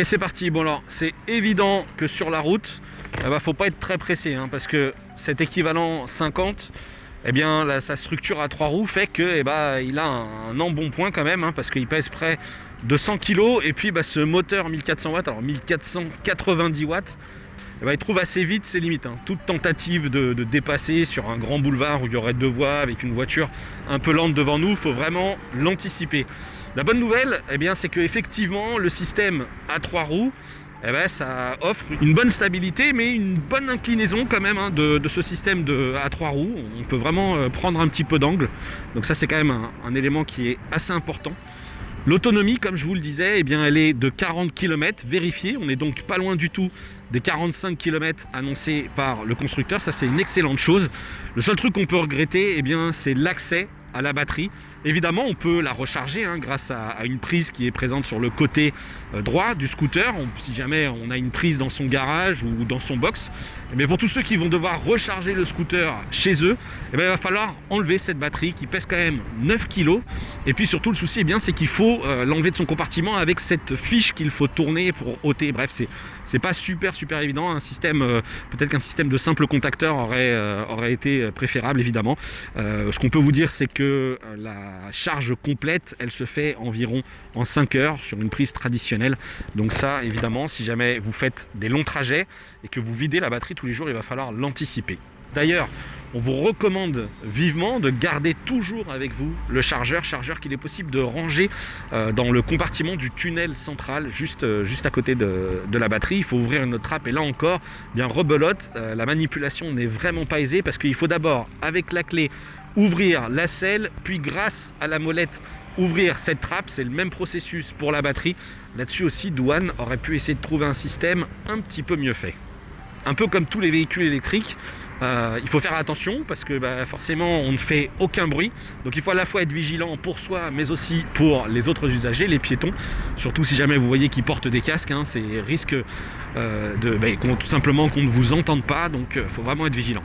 Allez, c'est parti. Bon alors, c'est évident que sur la route, faut pas être très pressé, hein, parce que cet équivalent 50, eh bien, sa structure à 3 roues fait que, il a un embonpoint quand même, hein, parce qu'il pèse près de 100 kg. Et puis, ce moteur 1400 watts, alors 1490 watts, il trouve assez vite ses limites, hein. Toute tentative de dépasser sur un grand boulevard où il y aurait 2 voies avec une voiture un peu lente devant nous, il faut vraiment l'anticiper. La bonne nouvelle, c'est qu'effectivement, le système à 3 roues, ça offre une bonne stabilité, mais une bonne inclinaison quand même, hein, de ce système à 3 roues. On peut vraiment prendre un petit peu d'angle. Donc ça, c'est quand même un élément qui est assez important. L'autonomie, comme je vous le disais, elle est de 40 km vérifiée. On n'est donc pas loin du tout des 45 km annoncés par le constructeur. Ça, c'est une excellente chose. Le seul truc qu'on peut regretter, c'est l'accès à la batterie. Évidemment, on peut la recharger, hein, grâce à une prise qui est présente sur le côté droit du scooter. Si jamais on a une prise dans son garage ou dans son box. Mais pour tous ceux qui vont devoir recharger le scooter chez eux, il va falloir enlever cette batterie qui pèse quand même 9 kg. Et puis surtout, le souci, c'est qu'il faut l'enlever de son compartiment avec cette fiche qu'il faut tourner pour ôter. Bref, c'est pas super évident. Un système, peut-être qu'un système de simple contacteur aurait été préférable, évidemment. Ce qu'on peut vous dire, c'est que la charge complète, elle se fait environ en 5 heures sur une prise traditionnelle. Donc ça, évidemment, si jamais vous faites des longs trajets et que vous videz la batterie tous les jours, il va falloir l'anticiper. D'ailleurs, on vous recommande vivement de garder toujours avec vous le chargeur qu'il est possible de ranger dans le compartiment du tunnel central, juste à côté de la batterie. Il faut ouvrir une autre trappe et là encore, rebelote, la manipulation n'est vraiment pas aisée parce qu'il faut d'abord, avec la clé, ouvrir la selle, puis grâce à la molette, ouvrir cette trappe. C'est le même processus pour la batterie. Là-dessus aussi, Douane aurait pu essayer de trouver un système un petit peu mieux fait. Un peu comme tous les véhicules électriques, il faut faire attention parce que forcément on ne fait aucun bruit. Donc il faut à la fois être vigilant pour soi mais aussi pour les autres usagers, les piétons. Surtout si jamais vous voyez qu'ils portent des casques, hein, c'est risque tout simplement qu'on ne vous entende pas. Donc il faut vraiment être vigilant.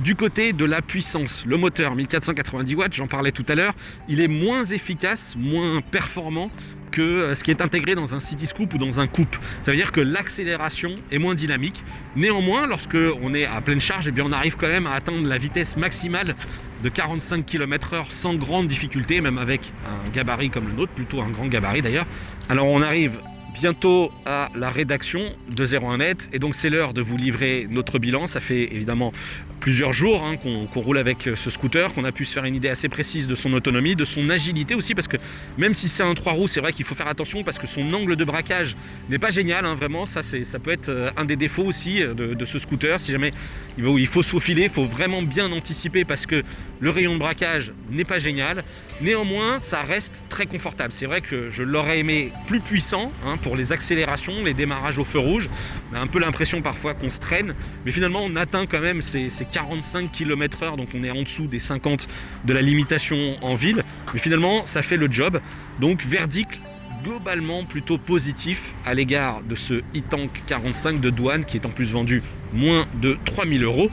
Du côté de la puissance, le moteur 1490 watts, j'en parlais tout à l'heure, il est moins efficace, moins performant que ce qui est intégré dans un City Scoop ou dans un Coupe. Ça veut dire que l'accélération est moins dynamique. Néanmoins, lorsque on est à pleine charge, on arrive quand même à atteindre la vitesse maximale de 45 km/h sans grande difficulté, même avec un gabarit comme le nôtre, plutôt un grand gabarit d'ailleurs. Alors on arrive bientôt à la rédaction de 01net et donc c'est l'heure de vous livrer notre bilan. Ça fait évidemment plusieurs jours, hein, qu'on roule avec ce scooter, qu'on a pu se faire une idée assez précise de son autonomie, de son agilité aussi, parce que même si c'est un 3 roues, c'est vrai qu'il faut faire attention parce que son angle de braquage n'est pas génial, hein, vraiment. Ça peut être un des défauts aussi de ce scooter. Si jamais il faut se faufiler, il faut vraiment bien anticiper parce que le rayon de braquage n'est pas génial. Néanmoins, ça reste très confortable. C'est vrai que je l'aurais aimé plus puissant, hein, pour les accélérations, les démarrages au feu rouge. On a un peu l'impression parfois qu'on se traîne, mais finalement on atteint quand même ces 45 km/h, donc on est en dessous des 50 de la limitation en ville, mais finalement ça fait le job. Donc verdict globalement plutôt positif à l'égard de ce e-Tank 45 de Douane qui est en plus vendu moins de 3000 €.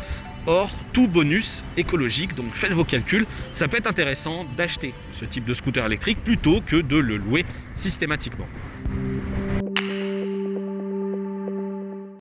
Or, tout bonus écologique, donc faites vos calculs, ça peut être intéressant d'acheter ce type de scooter électrique plutôt que de le louer systématiquement.